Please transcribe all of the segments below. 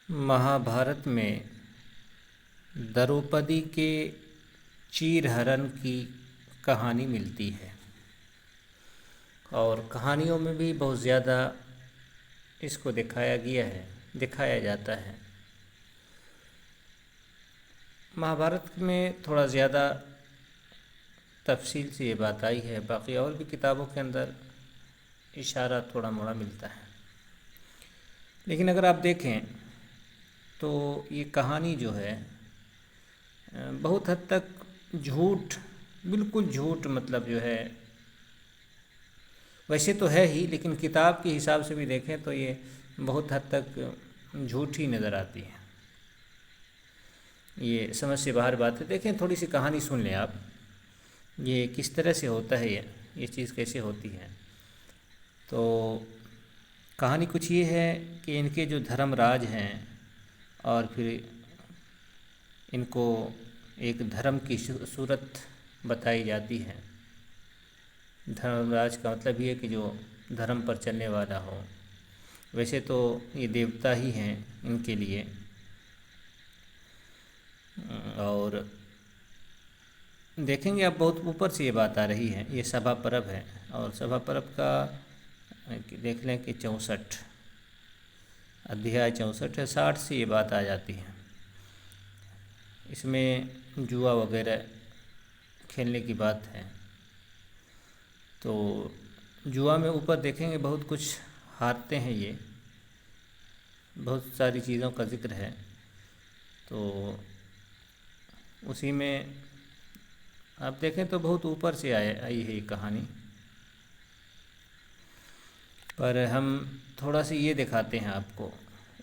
महाभारत में द्रौपदी के चीरहरण की कहानी मिलती है और कहानियों में भी बहुत ज़्यादा इसको दिखाया जाता है। महाभारत में थोड़ा ज़्यादा तफसील से ये बात आई है, बाकी और भी किताबों के अंदर इशारा थोड़ा मोड़ा मिलता है। लेकिन अगर आप देखें तो ये कहानी जो है बहुत हद तक झूठ, बिल्कुल झूठ मतलब जो है, वैसे तो है ही, लेकिन किताब के हिसाब से भी देखें तो ये बहुत हद तक झूठी नज़र आती है। ये समझ से बाहर बात है। देखें, थोड़ी सी कहानी सुन लें आप, ये किस तरह से होता है, ये चीज़ कैसे होती है। तो कहानी कुछ ये है कि इनके जो धर्मराज हैं और फिर इनको एक धर्म की सूरत बताई जाती है। धर्मराज का मतलब ये है कि जो धर्म पर चलने वाला हो। वैसे तो ये देवता ही हैं इनके लिए, और देखेंगे आप बहुत ऊपर से ये बात आ रही है। ये सभा पर्व है और सभा पर्व का देख लें कि 64 अध्याय 64 है, 60 से ये बात आ जाती है। इसमें जुआ वगैरह खेलने की बात है। तो जुआ में ऊपर देखेंगे बहुत कुछ हारते हैं, ये बहुत सारी चीज़ों का जिक्र है। तो उसी में आप देखें तो बहुत ऊपर से आई है ये कहानी, पर हम थोड़ा सा ये दिखाते हैं, आपको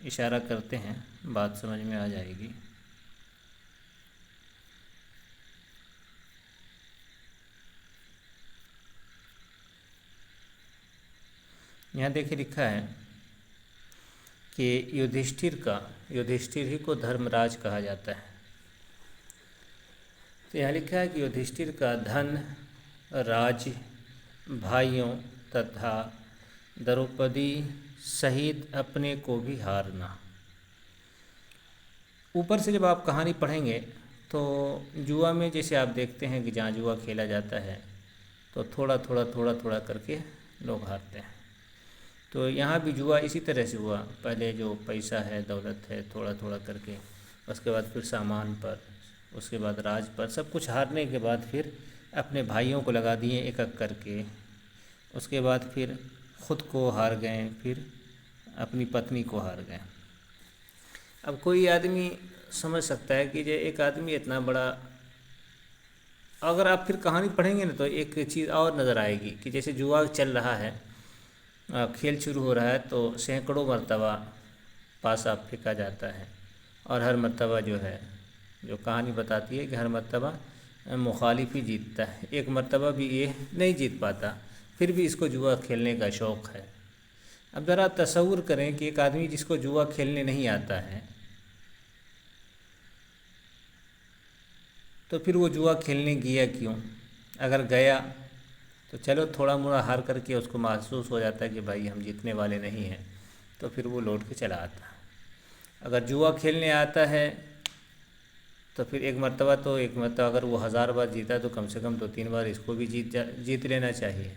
इशारा करते हैं, बात समझ में आ जाएगी। यहाँ देखिए लिखा है कि युधिष्ठिर ही को धर्मराज कहा जाता है। तो यहाँ लिखा है कि युधिष्ठिर का धन, राज्य, भाइयों तथा द्रौपदी सहित अपने को भी हारना। ऊपर से जब आप कहानी पढ़ेंगे तो जुआ में जैसे आप देखते हैं कि जहाँ जुआ खेला जाता है तो थोड़ा थोड़ा करके लोग हारते हैं। तो यहाँ भी जुआ इसी तरह से हुआ। पहले जो पैसा है, दौलत है, थोड़ा थोड़ा करके, उसके बाद फिर सामान पर, उसके बाद राज पर, सब कुछ हारने के बाद फिर अपने भाइयों को लगा दिए एक एक करके। उसके बाद फिर ख़ुद को हार गए, फिर अपनी पत्नी को हार गए। अब कोई आदमी समझ सकता है कि जो एक आदमी इतना बड़ा, अगर आप फिर कहानी पढ़ेंगे ना तो एक चीज़ और नज़र आएगी कि जैसे जुआ चल रहा है, खेल शुरू हो रहा है तो सैकड़ों मरतबा पासा फेंका जाता है और हर मरतबा जो है, जो कहानी बताती है कि हर मरतबा मुखालिफ ही जीतता है। एक मरतबा भी ये नहीं जीत पाता, फिर भी इसको जुआ खेलने का शौक़ है। अब ज़रा तसव्वुर करें कि एक आदमी जिसको जुआ खेलने नहीं आता है तो फिर वो जुआ खेलने गया क्यों? अगर गया तो चलो थोड़ा मोड़ा हार करके उसको महसूस हो जाता है कि भाई हम जीतने वाले नहीं हैं, तो फिर वो लौट के चला आता है। अगर जुआ खेलने आता है तो फिर एक मरतबा अगर वो 1000 बार जीता तो कम से कम 2-3 बार इसको भी जीत लेना चाहिए।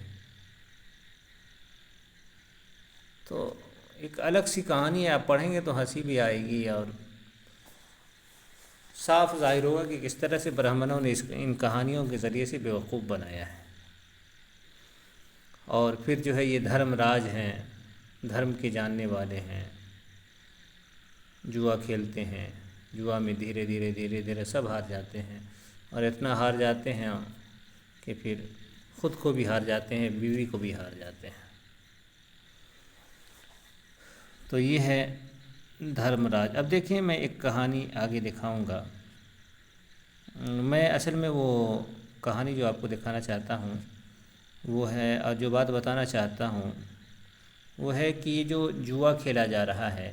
तो एक अलग सी कहानी है, आप पढ़ेंगे तो हंसी भी आएगी और साफ जाहिर होगा कि किस तरह से ब्राह्मणों ने इन कहानियों के ज़रिए से बेवकूफ़ बनाया है। और फिर जो है ये धर्मराज हैं, धर्म के जानने वाले हैं, जुआ खेलते हैं, जुआ में धीरे धीरे सब हार जाते हैं और इतना हार जाते हैं कि फिर ख़ुद को भी हार जाते हैं, बीवी को भी हार जाते हैं। तो ये है धर्मराज। अब देखिए, मैं एक कहानी आगे दिखाऊंगा। मैं असल में वो कहानी जो आपको दिखाना चाहता हूँ वो है, और जो बात बताना चाहता हूँ वो है कि ये जो जुआ खेला जा रहा है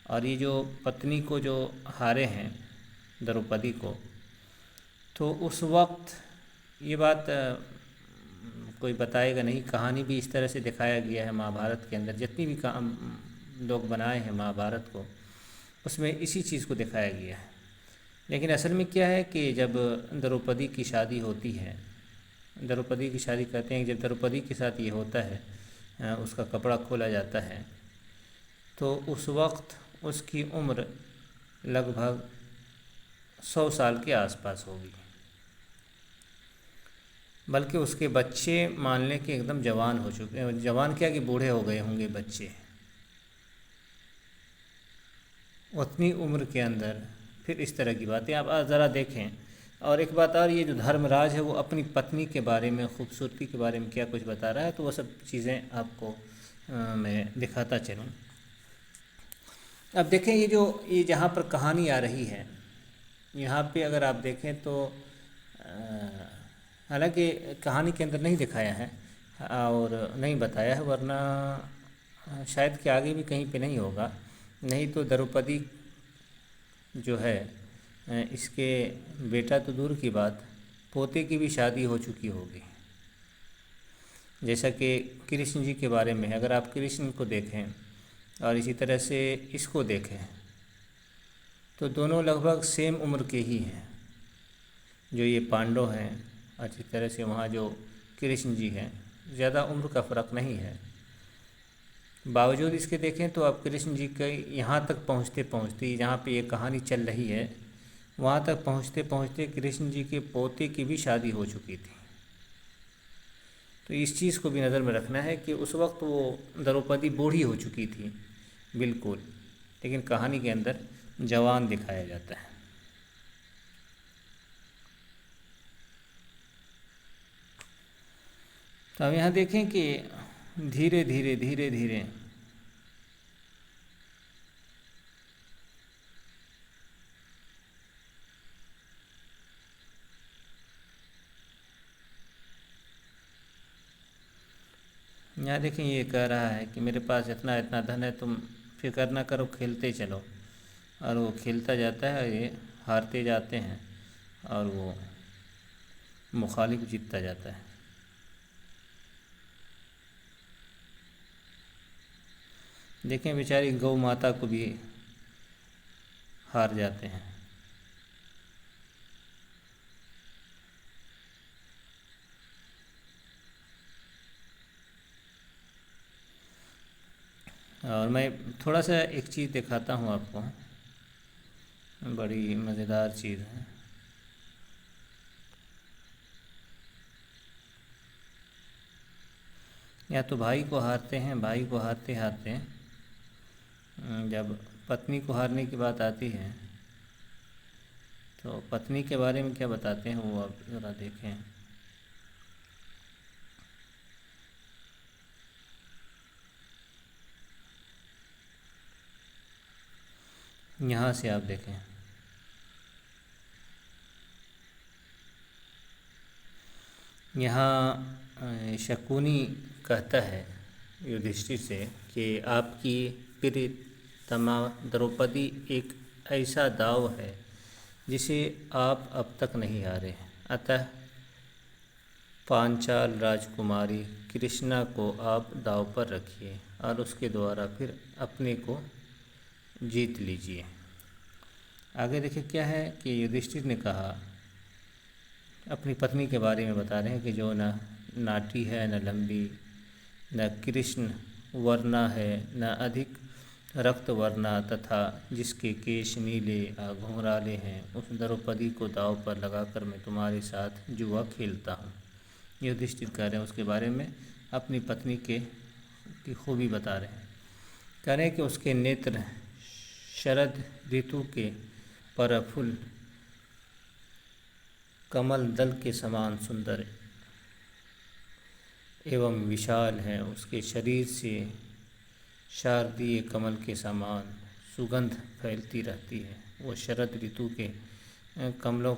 और ये जो पत्नी को जो हारे हैं द्रौपदी को, तो उस वक्त ये बात कोई बताएगा नहीं। कहानी भी इस तरह से दिखाया गया है महाभारत के अंदर, जितनी भी लोग बनाए हैं महाभारत को, उसमें इसी चीज़ को दिखाया गया है। लेकिन असल में क्या है कि जब द्रौपदी की शादी होती है, द्रौपदी की शादी कहते हैं, जब द्रौपदी के साथ ये होता है, उसका कपड़ा खोला जाता है, तो उस वक्त उसकी उम्र लगभग 100 साल के आसपास होगी, बल्कि उसके बच्चे मान लें कि एकदम जवान हो चुके, जवान क्या कि बूढ़े हो गए होंगे बच्चे। उतनी उम्र के अंदर फिर इस तरह की बातें आप ज़रा देखें। और एक बात और, ये जो धर्मराज है वो अपनी पत्नी के बारे में, खूबसूरती के बारे में क्या कुछ बता रहा है, तो वो सब चीज़ें आपको मैं दिखाता चलूँ। अब देखें ये जहाँ पर कहानी आ रही है, यहाँ पे अगर आप देखें तो हालांकि कहानी के अंदर नहीं दिखाया है और नहीं बताया है, वरना शायद कि आगे भी कहीं पे नहीं होगा। नहीं तो द्रौपदी जो है, इसके बेटा तो दूर की बात, पोते की भी शादी हो चुकी होगी। जैसा कि कृष्ण जी के बारे में, अगर आप कृष्ण को देखें और इसी तरह से इसको देखें, तो दोनों लगभग सेम उम्र के ही हैं। जो ये पांडव हैं, अच्छी तरह से वहाँ जो कृष्ण जी हैं, ज़्यादा उम्र का फ़र्क नहीं है। बावजूद इसके देखें तो आप कृष्ण जी के यहाँ तक पहुँचते पहुँचते, जहाँ पे ये कहानी चल रही है, वहाँ तक पहुँचते पहुँचते कृष्ण जी के पोते की भी शादी हो चुकी थी। तो इस चीज़ को भी नज़र में रखना है कि उस वक्त वो द्रौपदी बूढ़ी हो चुकी थी बिल्कुल, लेकिन कहानी के अंदर जवान दिखाया जाता है। तो हम यहाँ देखें कि धीरे धीरे धीरे धीरे यहाँ देखें, ये कह रहा है कि मेरे पास इतना इतना धन है, तुम फिक्र ना करो, खेलते चलो। और वो खेलता जाता है, ये हारते जाते हैं और वो मुखालिफ जीतता जाता है। देखें बेचारी गौ माता को भी हार जाते हैं। और मैं थोड़ा सा एक चीज़ दिखाता हूँ आपको, बड़ी मज़ेदार चीज़ है। या तो भाई को हारते हैं, भाई को हारते हारते जब पत्नी को हारने की बात आती है, तो पत्नी के बारे में क्या बताते हैं वो आप ज़रा देखें। यहाँ से आप देखें, यहाँ शकुनी कहता है युधिष्ठिर से कि आपकी प्रियतमा द्रौपदी एक ऐसा दाव है जिसे आप अब तक नहीं हारे, अतः पांचाल राजकुमारी कृष्णा को आप दाव पर रखिए और उसके द्वारा फिर अपने को जीत लीजिए। आगे देखिए क्या है कि युधिष्ठिर ने कहा, अपनी पत्नी के बारे में बता रहे हैं कि जो न नाटी है, न लंबी, न कृष्ण वर्णा है, न अधिक रक्त वर्णा, तथा जिसके केश नीले घुंघराले हैं, उस द्रौपदी को दाव पर लगाकर मैं तुम्हारे साथ जुआ खेलता हूँ। युधिष्ठिर कह रहे हैं उसके बारे में, अपनी पत्नी की खूबी बता रहे हैं। कह रहे हैं कि उसके नेत्र शरद ऋतु के प्रफुल्ल कमल दल के समान सुंदर एवं विशाल हैं, उसके शरीर से शारदीय कमल के समान सुगंध फैलती रहती है। वो शरद ऋतु के कमलों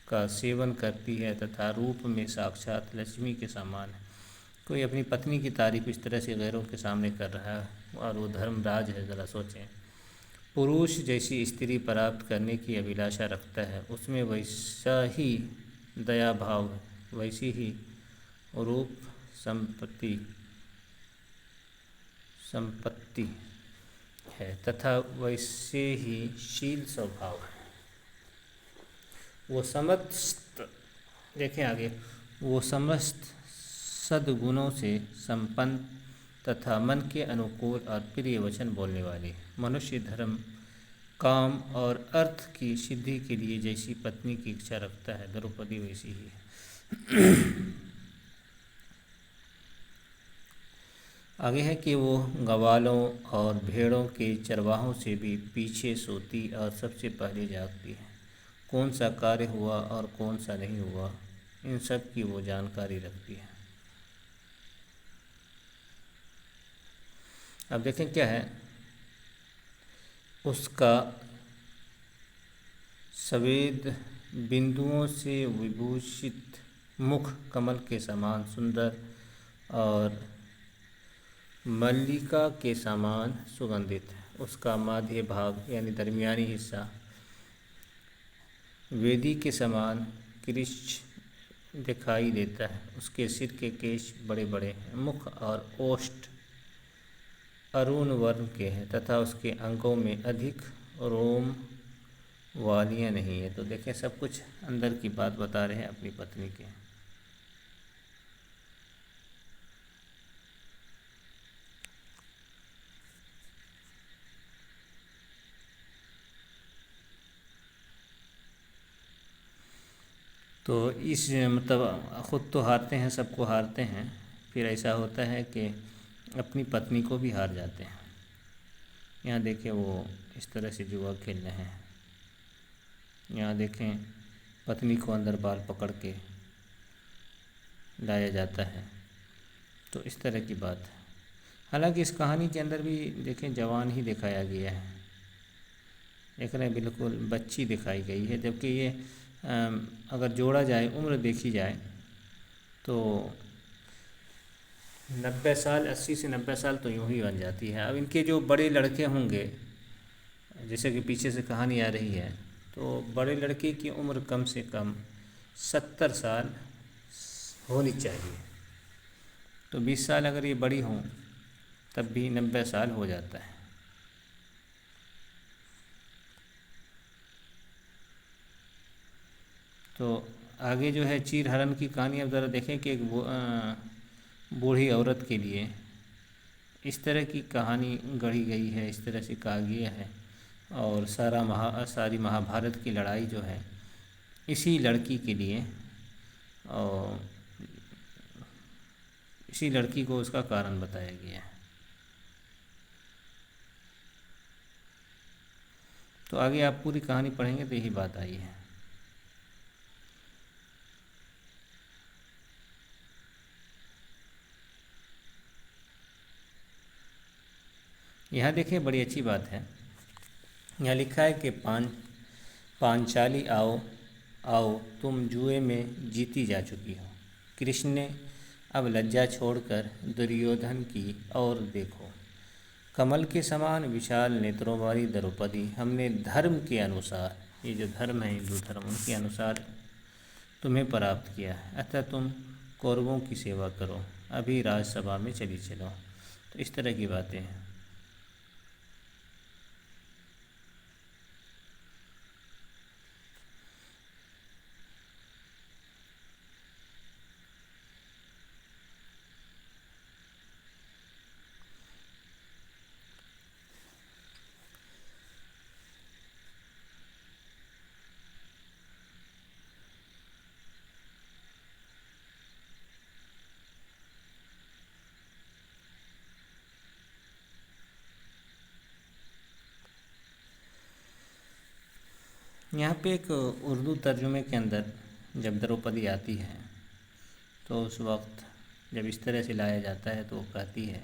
का सेवन करती है तथा रूप में साक्षात लक्ष्मी के समान है। कोई अपनी पत्नी की तारीफ इस तरह से गैरों के सामने कर रहा है और वो धर्मराज है। ज़रा सोचें, पुरुष जैसी स्त्री प्राप्त करने की अभिलाषा रखता है, उसमें वैसा ही दया भाव, वैसी ही रूप संपत्ति है तथा वैसे ही शील स्वभाव है। वो समस्त, देखें आगे, वो समस्त सद्गुणों से संपन्न तथा मन के अनुकूल और प्रिय वचन बोलने वाली है। मनुष्य धर्म, काम और अर्थ की सिद्धि के लिए जैसी पत्नी की इच्छा रखता है, द्रौपदी वैसी ही है। आगे है कि वो गवालों और भेड़ों के चरवाहों से भी पीछे सोती और सबसे पहले जागती है। कौन सा कार्य हुआ और कौन सा नहीं हुआ, इन सब की वो जानकारी रखती है। अब देखें क्या है, उसका सवेद बिंदुओं से विभूषित मुख कमल के समान सुंदर और मल्लिका के समान सुगंधित है। उसका माध्य भाग यानी दरमियानी हिस्सा वेदी के समान कृच्छ दिखाई देता है। उसके सिर के केश बड़े बड़े हैं, मुख और ओष्ठ अरुण वर्ण के हैं तथा उसके अंगों में अधिक रोम वालियाँ नहीं है। तो देखें, सब कुछ अंदर की बात बता रहे हैं अपनी पत्नी के। तो इस मतलब ख़ुद तो हारते हैं, सबको हारते हैं, फिर ऐसा होता है कि अपनी पत्नी को भी हार जाते हैं। यहाँ देखें, वो इस तरह से जुआ खेल रहे हैं। यहाँ देखें, पत्नी को अंदर बाल पकड़ के लाया जाता है। तो इस तरह की बात है। हालांकि इस कहानी के अंदर भी देखें, जवान ही दिखाया गया है। देख रहे हैं, बिल्कुल बच्ची दिखाई गई है, जबकि ये अगर जोड़ा जाए, उम्र देखी जाए तो 90 साल, 80 से 90 साल तो यूँ ही बन जाती है। अब इनके जो बड़े लड़के होंगे, जैसे कि पीछे से कहानी आ रही है, तो बड़े लड़के की उम्र कम से कम 70 साल होनी चाहिए। तो 20 साल अगर ये बड़ी हों तब भी 90 साल हो जाता है। तो आगे जो है चीर हरण की कहानी, अब ज़रा देखें कि एक बूढ़ी औरत के लिए इस तरह की कहानी गढ़ी गई है, इस तरह से कहा गया है। और सारी महाभारत की लड़ाई जो है इसी लड़की के लिए, और इसी लड़की को उसका कारण बताया गया है। तो आगे आप पूरी कहानी पढ़ेंगे तो यही बात आई है। यहाँ देखिए, बड़ी अच्छी बात है। यहाँ लिखा है कि पांचाली आओ आओ, तुम जुए में जीती जा चुकी हो। कृष्ण ने अब लज्जा छोड़कर दुर्योधन की ओर देखो। कमल के समान विशाल नेत्रों वाली द्रौपदी, हमने धर्म के अनुसार, ये जो धर्म है हिंदू धर्म, उनके अनुसार तुम्हें प्राप्त किया है, अतः तुम कौरवों की सेवा करो, अभी राजसभा में चली चलो। तो इस तरह की बातें हैं। यहाँ पे एक उर्दू तर्जुमे के अंदर जब द्रौपदी आती है तो उस वक्त जब इस तरह से लाया जाता है तो वो कहती है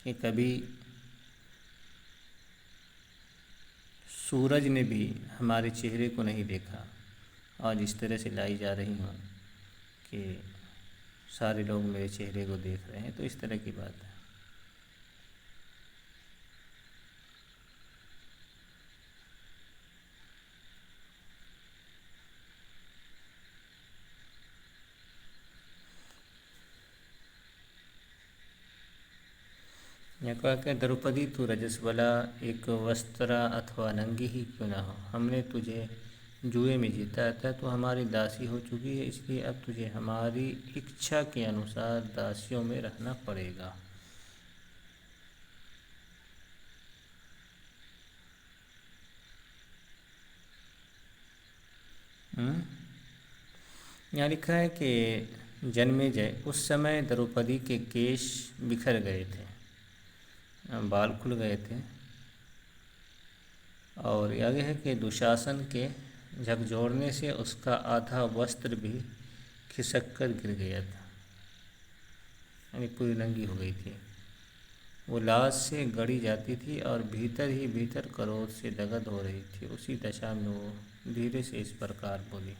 कि कभी सूरज ने भी हमारे चेहरे को नहीं देखा, आज इस तरह से लाई जा रही हूँ कि सारे लोग मेरे चेहरे को देख रहे हैं। तो इस तरह की बात है। यहाँ कहा कि द्रौपदी तू रजस्वला एक वस्त्रा अथवा नंगी ही क्यों ना हो, हमने तुझे जुए में जीता था तो हमारी दासी हो चुकी है, इसलिए अब तुझे हमारी इच्छा के अनुसार दासियों में रहना पड़ेगा। यहाँ लिखा है कि जन्मेजय उस समय द्रौपदी के केश बिखर गए थे, बाल खुल गए थे, और आगे है कि दुशासन के झकझोरने से उसका आधा वस्त्र भी खिसक कर गिर गया था, यानी पूरी नंगी हो गई थी। वो लाज से गड़ी जाती थी और भीतर ही भीतर क्रोध से दगद हो रही थी। उसी दशा में वो धीरे से इस प्रकार बोली।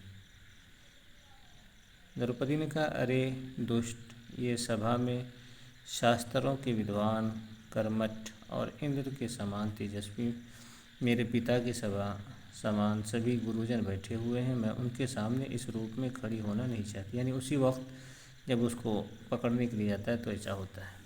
द्रौपदी ने कहा, अरे दुष्ट, ये सभा में शास्त्रों के विद्वान, कर्मठ और इंद्र के समान तेजस्वी, मेरे पिता की सभा समान सभी गुरुजन बैठे हुए हैं। मैं उनके सामने इस रूप में खड़ी होना नहीं चाहती। यानी उसी वक्त जब उसको पकड़ने के लिए जाता है तो ऐसा होता है।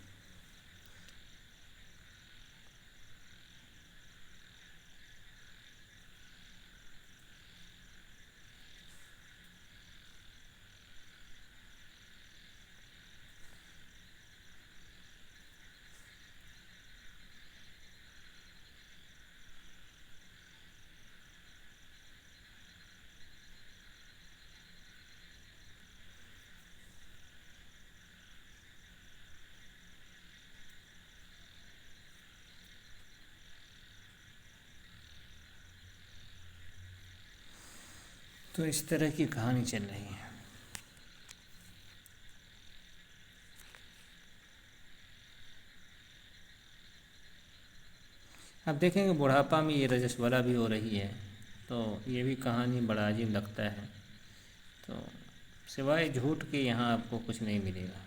तो इस तरह की कहानी चल रही है। अब देखेंगे बुढ़ापा में ये रजस्वला भी हो रही है, तो ये भी कहानी बड़ा अजीब लगता है। तो सिवाय झूठ के यहाँ आपको कुछ नहीं मिलेगा।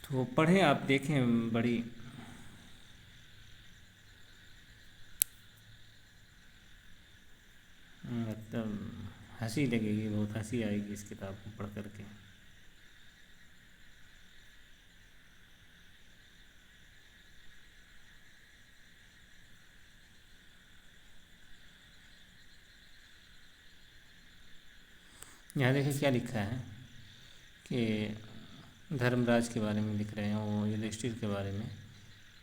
तो पढ़ें, आप देखें, बड़ी मतलब हंसी लगेगी, बहुत हंसी आएगी इस किताब को पढ़ करके। यहाँ देखिए क्या लिखा है कि धर्मराज के बारे में लिख रहे हैं, वो युधिष्ठिर के बारे में,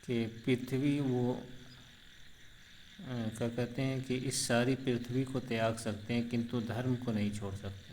कि पृथ्वी वो क्या कहते हैं कि इस सारी पृथ्वी को त्याग सकते हैं किंतु धर्म को नहीं छोड़ सकते।